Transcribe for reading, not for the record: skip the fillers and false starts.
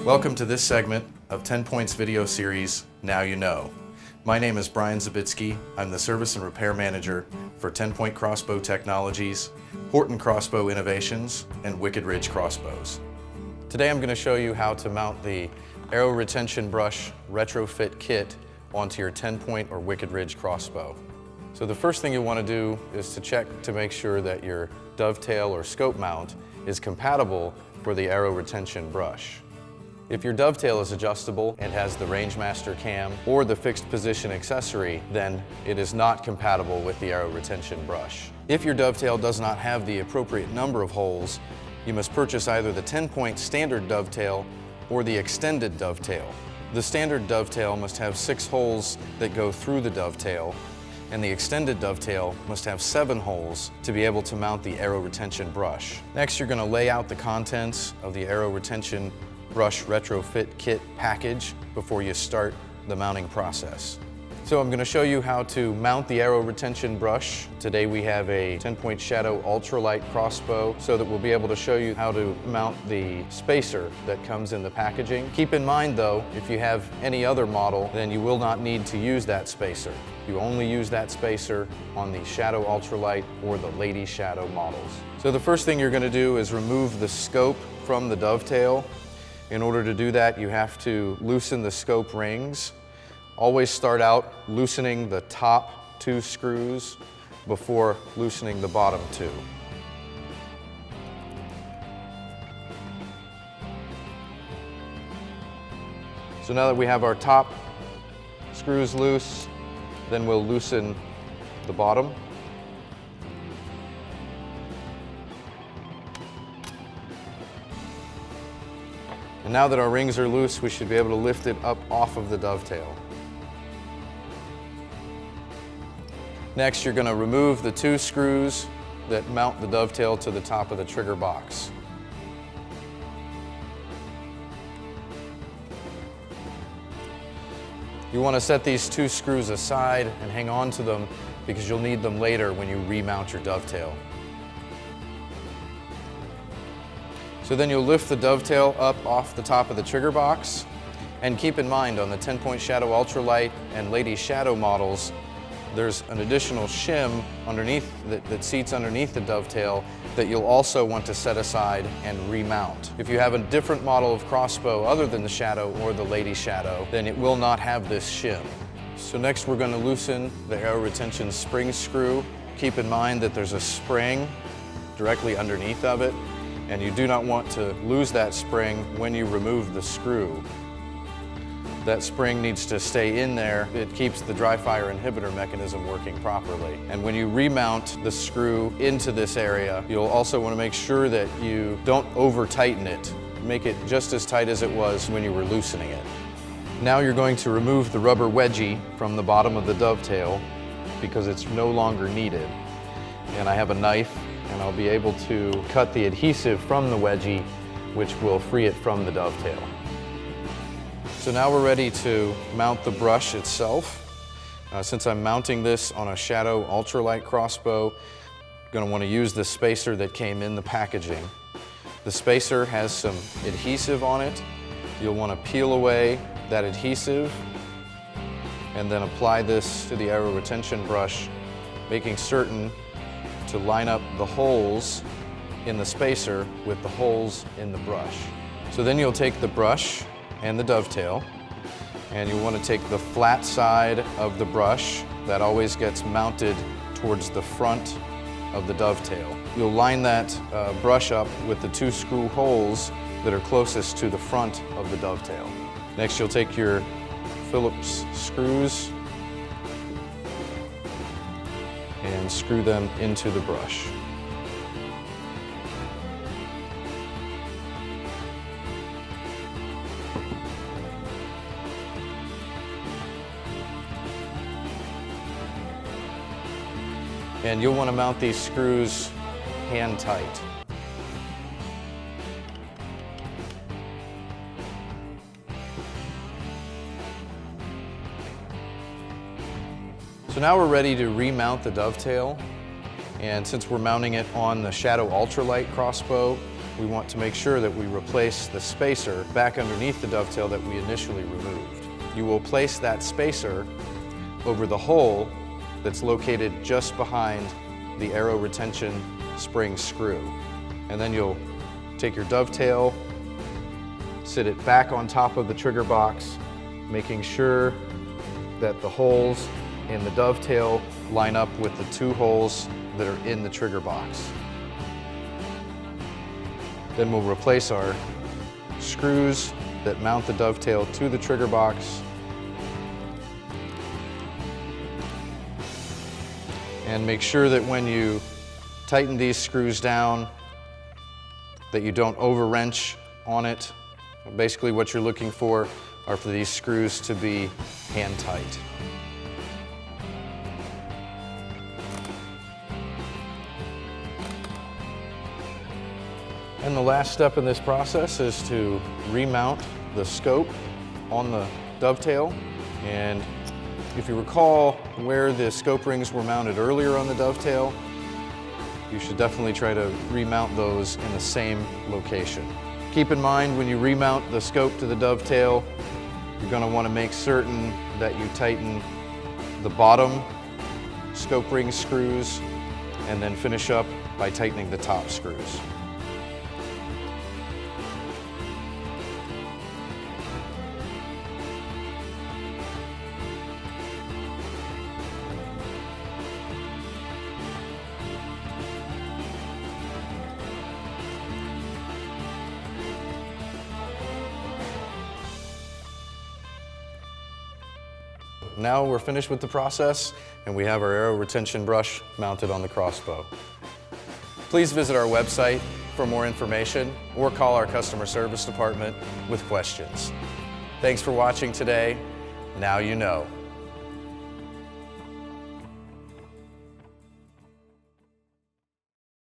Welcome to this segment of 10 Points video series, Now You Know. My name is Brian Zabitsky. I'm the Service and Repair Manager for 10 Point Crossbow Technologies, Horton Crossbow Innovations, and Wicked Ridge Crossbows. Today I'm going to show you how to mount the Arrow Retention Brush Retrofit Kit onto your 10 Point or Wicked Ridge crossbow. So the first thing you want to do is to check to make sure that your dovetail or scope mount is compatible for the Arrow Retention Brush. If your dovetail is adjustable and has the Rangemaster cam or the fixed position accessory, then it is not compatible with the Arrow Retention Brush. If your dovetail does not have the appropriate number of holes, you must purchase either the 10-point standard dovetail or the extended dovetail. The standard dovetail must have 6 holes that go through the dovetail, and the extended dovetail must have 7 holes to be able to mount the Arrow Retention Brush. Next, you're going to lay out the contents of the Arrow Retention Brush Retrofit Kit package before you start the mounting process. So I'm going to show you how to mount the Arrow Retention Brush. Today we have a 10-point Shadow ultralight crossbow so that we'll be able to show you how to mount the spacer that comes in the packaging. Keep in mind though, if you have any other model, then you will not need to use that spacer. You only use that spacer on the Shadow ultralight or the Lady Shadow models. So the first thing you're going to do is remove the scope from the dovetail. In order to do that, you have to loosen the scope rings. Always start out loosening the top 2 screws before loosening the bottom 2. So now that we have our top screws loose, then we'll loosen the bottom. And now that our rings are loose, we should be able to lift it up off of the dovetail. Next, you're going to remove the 2 screws that mount the dovetail to the top of the trigger box. You want to set these 2 screws aside and hang on to them because you'll need them later when you remount your dovetail. So then you'll lift the dovetail up off the top of the trigger box, and keep in mind on the 10-point Shadow Ultralight and Lady Shadow models, there's an additional shim underneath that seats underneath the dovetail that you'll also want to set aside and remount. If you have a different model of crossbow other than the Shadow or the Lady Shadow, then it will not have this shim. So next we're going to loosen the Arrow Retention spring screw. Keep in mind that there's a spring directly underneath of it, and you do not want to lose that spring when you remove the screw. That spring needs to stay in there. It keeps the dry fire inhibitor mechanism working properly. And when you remount the screw into this area, you'll also want to make sure that you don't over tighten it. Make it just as tight as it was when you were loosening it. Now you're going to remove the rubber wedgie from the bottom of the dovetail because it's no longer needed. And I have a knife, and I'll be able to cut the adhesive from the wedgie, which will free it from the dovetail. So now we're ready to mount the brush itself. Since I'm mounting this on a Shadow ultralight crossbow, I'm going to want to use the spacer that came in the packaging. The spacer has some adhesive on it. You'll want to peel away that adhesive and then apply this to the Arrow Retention Brush, making certain to line up the holes in the spacer with the holes in the brush. So then you'll take the brush and the dovetail, and you want to take the flat side of the brush that always gets mounted towards the front of the dovetail. You'll line that brush up with the 2 screw holes that are closest to the front of the dovetail. Next you'll take your Phillips screws and screw them into the brush. And you'll want to mount these screws hand tight. So now we're ready to remount the dovetail. And since we're mounting it on the Shadow ultralight crossbow, we want to make sure that we replace the spacer back underneath the dovetail that we initially removed. You will place that spacer over the hole that's located just behind the arrow retention spring screw. And then you'll take your dovetail, sit it back on top of the trigger box, making sure that the holes in the dovetail line up with the 2 holes that are in the trigger box. Then we'll replace our screws that mount the dovetail to the trigger box. And make sure that when you tighten these screws down, that you don't over-wrench on it. Basically what you're looking for are for these screws to be hand tight. And the last step in this process is to remount the scope on the dovetail. And if you recall where the scope rings were mounted earlier on the dovetail, you should definitely try to remount those in the same location. Keep in mind when you remount the scope to the dovetail, you're going to want to make certain that you tighten the bottom scope ring screws and then finish up by tightening the top screws. Now we're finished with the process and we have our arrow retention brush mounted on the Crossbow. Please visit our website for more information or call our customer service department with questions. Thanks for watching today. Now you know.